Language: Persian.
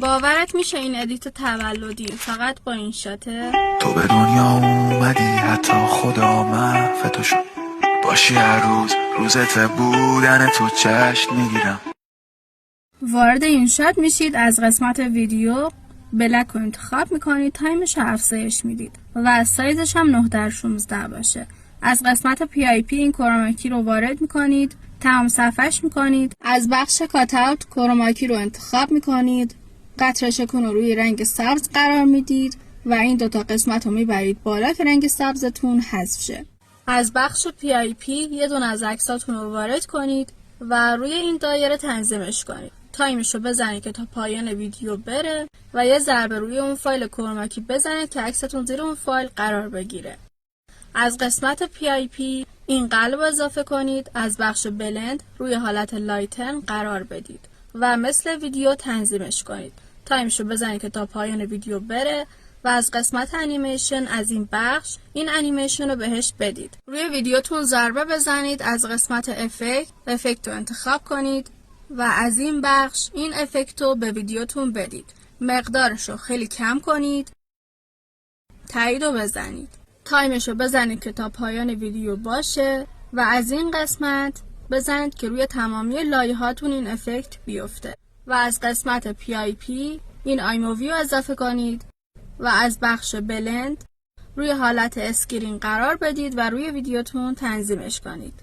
باورت میشه این ادیت تولدی فقط با این شاته؟ تو به دنیا اومدی حتی خدا محو شد باشی هر روزت بودن تو چشم میگیرم. وارد این شات میشید، از قسمت ویدیو بلک رو انتخاب میکنید، تایمش رو افزایش میدید و سایزش هم 9x16 باشه. از قسمت PIP این کروماکی رو وارد میکنید، تمام صفحش میکنید، از بخش کات اوت کروماکی رو انتخاب میکنید، قطره شکن رو روی رنگ سبز قرار میدید و این دوتا قسمت رو میبرید بالا که رنگ سبزتون حذف شه. از بخش PIP یه دونه از عکساتون رو وارد کنید و روی این دایره تنظیمش کنید. تایمش رو بزنید که تا پایان ویدیو بره و یه ضربه روی اون فایل کروماکی بزنید که عکستون زیر اون فایل قرار بگیره. از قسمت PIP این قلب اضافه کنید، از بخش بلند روی حالت لایتن قرار بدید و مثل ویدیو تنظیمش کنید. تایمش رو بزنید که تا پایان ویدیو بره و از قسمت انیمیشن از این بخش این انیمیشن رو بهش بدید. روی ویدیوتون ضربه بزنید، از قسمت افکت رو انتخاب کنید و از این بخش این افکت رو به ویدیوتون بدید. مقدارش رو خیلی کم کنید، تایید رو بزنید. تایمش رو بزنید که تا پایان ویدیو باشه و از این قسمت بزنید که روی تمامی لایه هاتون این افکت بیفته و از قسمت PIP این آیمووی رو اضافه کنید و از بخش بلند روی حالت اسکرین قرار بدید و روی ویدیوتون تنظیمش کنید.